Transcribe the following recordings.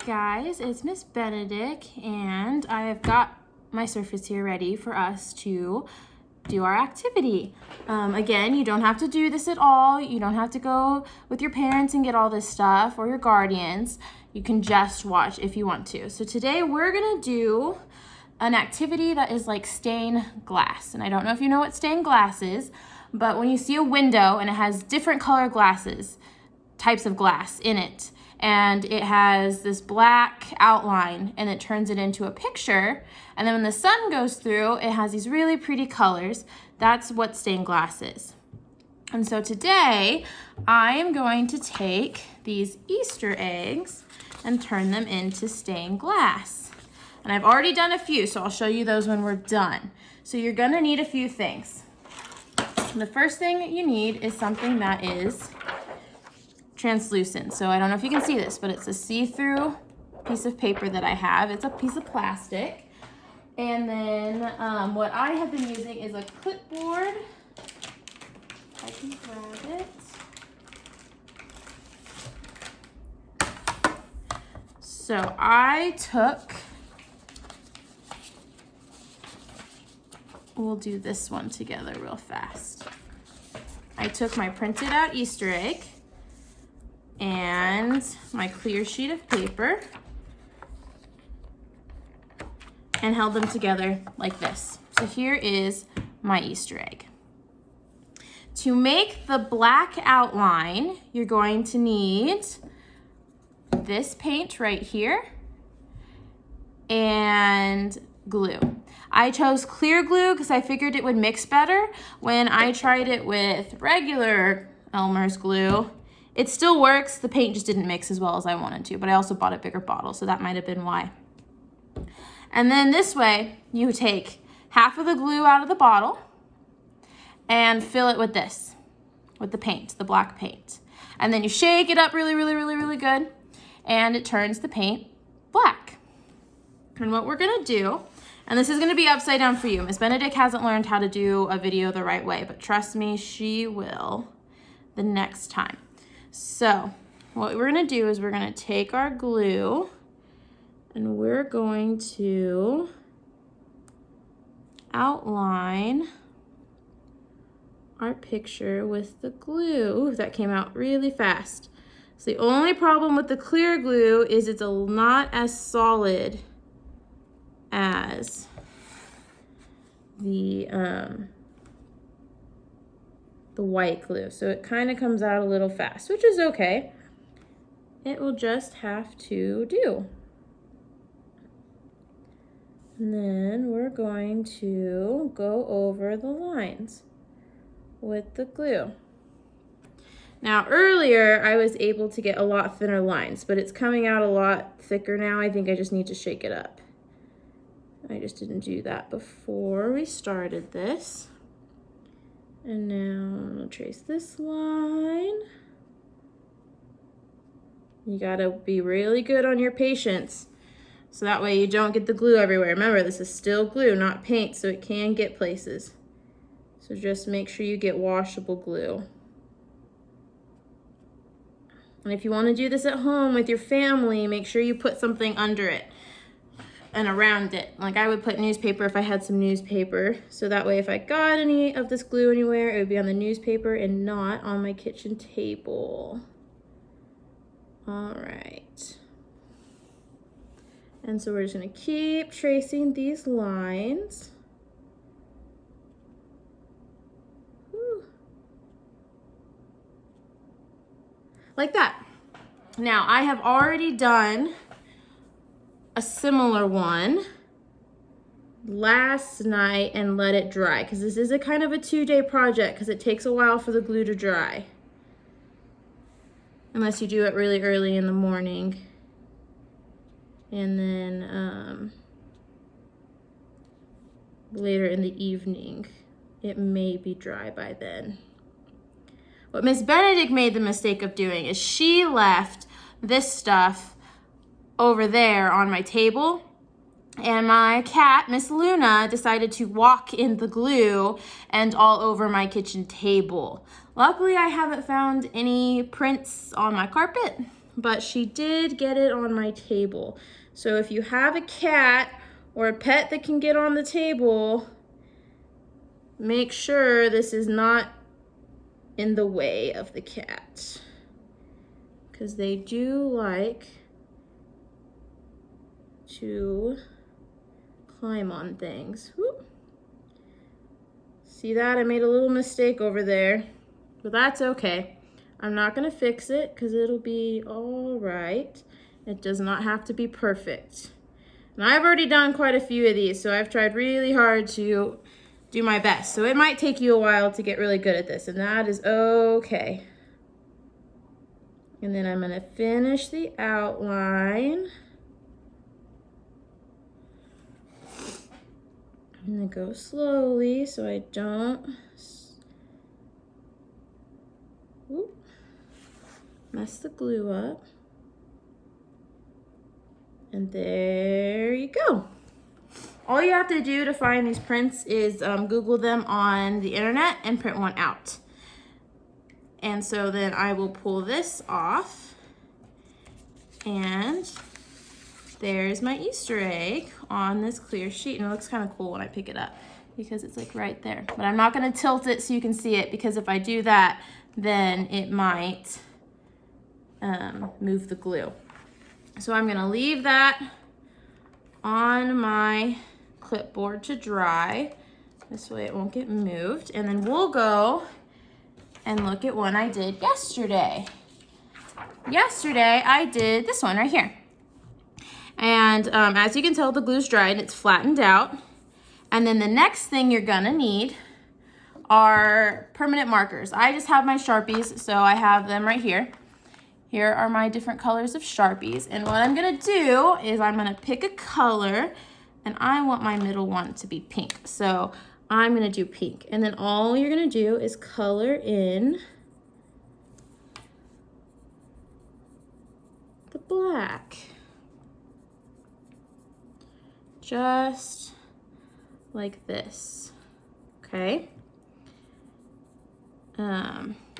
guys, it's Miss Benedict, and I have got my surface here ready for us to do our activity. Again, you don't have to do this at all. You don't have to go with your parents and get all this stuff, or your guardians. You can just watch if you want to. So today we're gonna do an activity that is like stained glass. And I don't know if you know what stained glass is, but when you see a window and it has different color glasses, types of glass in it, and it has this black outline and it turns it into a picture, and then when the sun goes through, it has these really pretty colors. That's what stained glass is. And so today I am going to take these Easter eggs and turn them into stained glass. And I've already done a few, so I'll show you those when we're done. So you're gonna need a few things. The first thing that you need is something that is translucent. So I don't know if you can see this, but it's a see-through piece of paper that I have. It's a piece of plastic. And then what I have been using is a clipboard. I can grab it. So we'll do this one together real fast. I took my printed out Easter egg and my clear sheet of paper and held them together like this. So here is my Easter egg. To make the black outline, you're going to need this paint right here and glue. I chose clear glue because I figured it would mix better. When I tried it with regular Elmer's glue, it still works. The paint just didn't mix as well as I wanted to, but I also bought a bigger bottle, so that might have been why. And then this way, you take half of the glue out of the bottle and fill it with this, with the paint, the black paint. And then you shake it up really, really, really, really good, and it turns the paint black. And what we're gonna do, and this is gonna be upside down for you. Miss Benedict hasn't learned how to do a video the right way, but trust me, she will the next time. So what we're gonna do is we're gonna take our glue and we're going to outline our picture with the glue. Ooh, that came out really fast. So the only problem with the clear glue is it's not as solid as the white glue. So it kind of comes out a little fast, which is okay. It will just have to do. And then we're going to go over the lines with the glue. Now earlier I was able to get a lot thinner lines, but it's coming out a lot thicker now. I think I just need to shake it up. I just didn't do that before we started this. And now I'm gonna trace this line. You gotta be really good on your patience, so that way you don't get the glue everywhere. Remember, this is still glue, not paint, so it can get places. So just make sure you get washable glue. And if you want to do this at home with your family, make sure you put something under it and around it. Like I would put newspaper if I had some newspaper. So that way if I got any of this glue anywhere, it would be on the newspaper and not on my kitchen table. All right. And so we're just gonna keep tracing these lines. Like that. Now I have already done a similar one last night and let it dry, because this is a kind of a 2-day project because it takes a while for the glue to dry. Unless you do it really early in the morning. And then later in the evening, it may be dry by then. What Miss Benedict made the mistake of doing is she left this stuff over there on my table, and my cat, Miss Luna, decided to walk in the glue and all over my kitchen table. Luckily, I haven't found any prints on my carpet, but she did get it on my table. So if you have a cat or a pet that can get on the table, make sure this is not in the way of the cat, because they do like to climb on things. Whoop. See that? I made a little mistake over there, but that's okay. I'm not gonna fix it because it'll be all right. It does not have to be perfect. And I've already done quite a few of these, so I've tried really hard to do my best. So it might take you a while to get really good at this, and that is okay. And then I'm gonna finish the outline. I'm gonna go slowly so I don't mess the glue up. And there you go. All you have to do to find these prints is Google them on the internet and print one out. And so then I will pull this off, and there's my Easter egg on this clear sheet. And it looks kind of cool when I pick it up because it's like right there. But I'm not gonna tilt it so you can see it, because if I do that, then it might move the glue. So I'm gonna leave that on my clipboard to dry. This way it won't get moved. And then we'll go and look at one I did yesterday. Yesterday I did this one right here. And as you can tell, the glue's dried, it's flattened out. And then the next thing you're gonna need are permanent markers. I just have my Sharpies, so I have them right here. Here are my different colors of Sharpies. And what I'm gonna do is I'm gonna pick a color, and I want my middle one to be pink. So I'm gonna do pink. And then all you're gonna do is color in the black. Just like this, okay?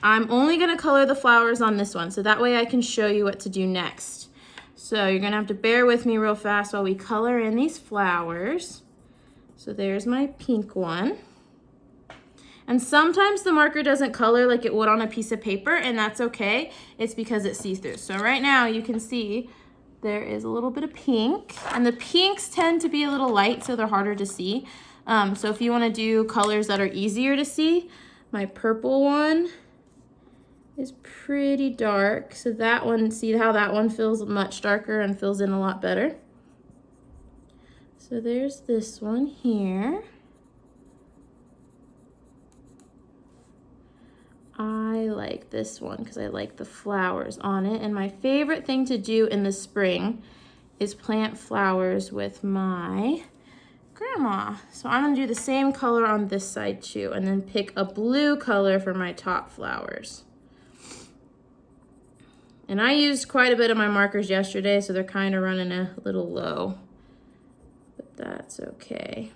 I'm only gonna color the flowers on this one, so that way I can show you what to do next. So you're gonna have to bear with me real fast while we color in these flowers. So there's my pink one. And sometimes the marker doesn't color like it would on a piece of paper, and that's okay. It's because it's see-through. So right now you can see there is a little bit of pink, and the pinks tend to be a little light, so they're harder to see. So if you wanna do colors that are easier to see, my purple one is pretty dark. So that one, see how that one feels much darker and fills in a lot better. So there's this one here. I like this one because I like the flowers on it. And my favorite thing to do in the spring is plant flowers with my grandma. So I'm gonna do the same color on this side too, and then pick a blue color for my top flowers. And I used quite a bit of my markers yesterday, so they're kind of running a little low, but that's okay.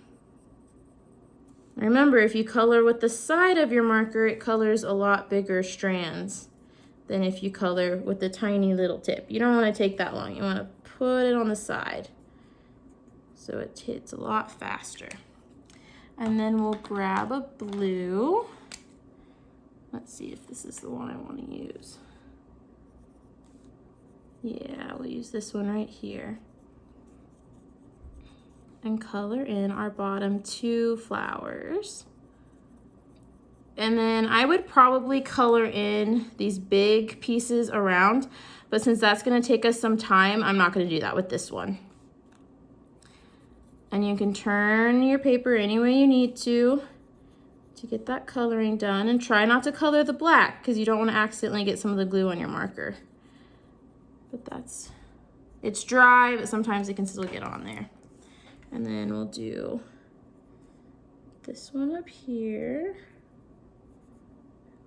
Remember, if you color with the side of your marker, it colors a lot bigger strands than if you color with the tiny little tip. You don't want to take that long. You want to put it on the side so it hits a lot faster. And then we'll grab a blue. Let's see if this is the one I want to use. Yeah, we'll use this one right here. And color in our bottom two flowers. And then I would probably color in these big pieces around, but since that's gonna take us some time, I'm not gonna do that with this one. And you can turn your paper any way you need to get that coloring done, and try not to color the black because you don't want to accidentally get some of the glue on your marker. But it's dry, but sometimes it can still get on there. And then we'll do this one up here,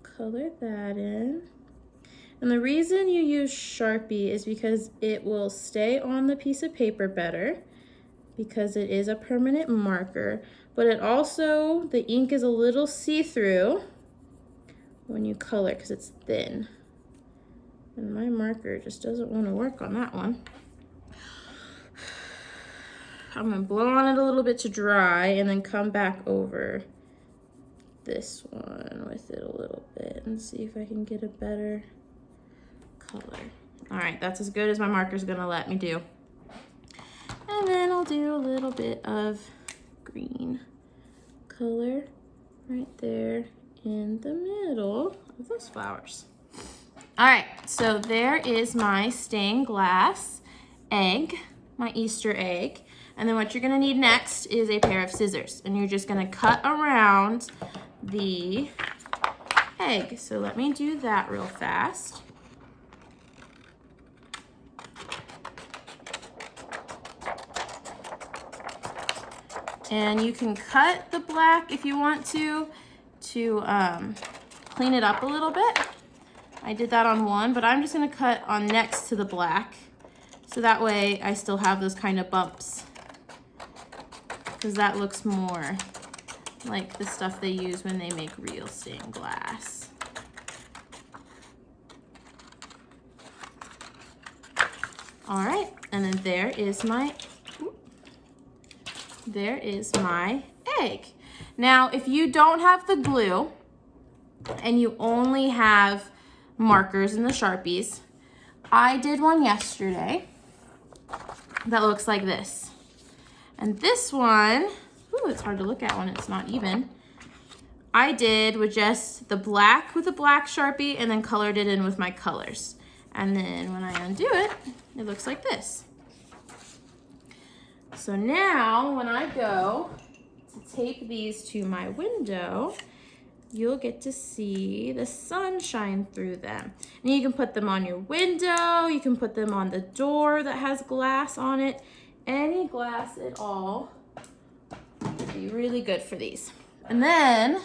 color that in. And the reason you use Sharpie is because it will stay on the piece of paper better, because it is a permanent marker, but it also, the ink is a little see-through when you color because it's thin. And my marker just doesn't want to work on that one. I'm gonna blow on it a little bit to dry and then come back over this one with it a little bit and see if I can get a better color. All right, that's as good as my marker's gonna let me do. And then I'll do a little bit of green color right there in the middle of those flowers. All right, so there is my stained glass egg, my Easter egg. And then what you're gonna need next is a pair of scissors, and you're just gonna cut around the egg. So let me do that real fast. And you can cut the black if you want to clean it up a little bit. I did that on one, but I'm just gonna cut on next to the black. So that way I still have those kind of bumps, because that looks more like the stuff they use when they make real stained glass. All right, and then there is my egg. Now, if you don't have the glue and you only have markers and the Sharpies, I did one yesterday that looks like this. And this one, ooh, it's hard to look at when it's not even. I did with just the black with a black Sharpie and then colored it in with my colors. And then when I undo it, it looks like this. So now when I go to tape these to my window, you'll get to see the sun shine through them. And you can put them on your window, you can put them on the door that has glass on it. Any glass at all would be really good for these. And then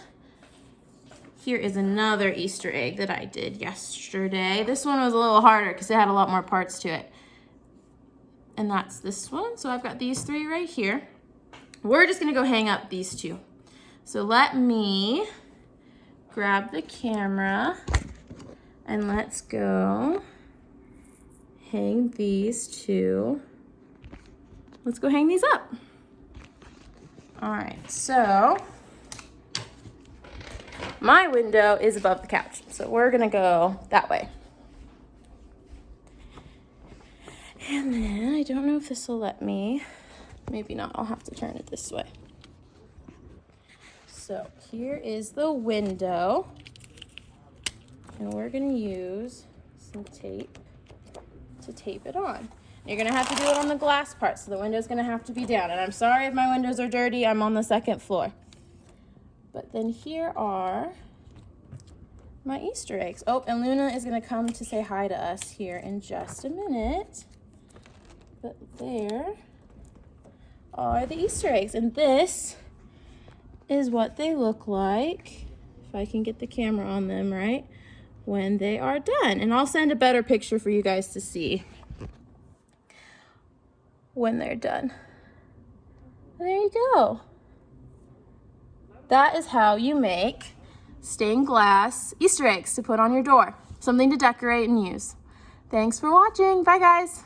here is another Easter egg that I did yesterday. This one was a little harder because it had a lot more parts to it. And that's this one. So I've got these three right here. We're just gonna go hang up these two. So let me grab the camera and let's go hang these two. Let's go hang these up. All right, so my window is above the couch. So we're gonna go that way. And then I don't know if this will let me. Maybe not, I'll have to turn it this way. So here is the window. And we're gonna use some tape to tape it on. You're gonna have to do it on the glass part, so the window's gonna have to be down. And I'm sorry if my windows are dirty, I'm on the second floor. But then here are my Easter eggs. Oh, and Luna is gonna come to say hi to us here in just a minute. But there are the Easter eggs, and this is what they look like, if I can get the camera on them right, when they are done. And I'll send a better picture for you guys to see when they're done. There you go. That is how you make stained glass Easter eggs to put on your door. Something to decorate and use. Thanks for watching. Bye, guys.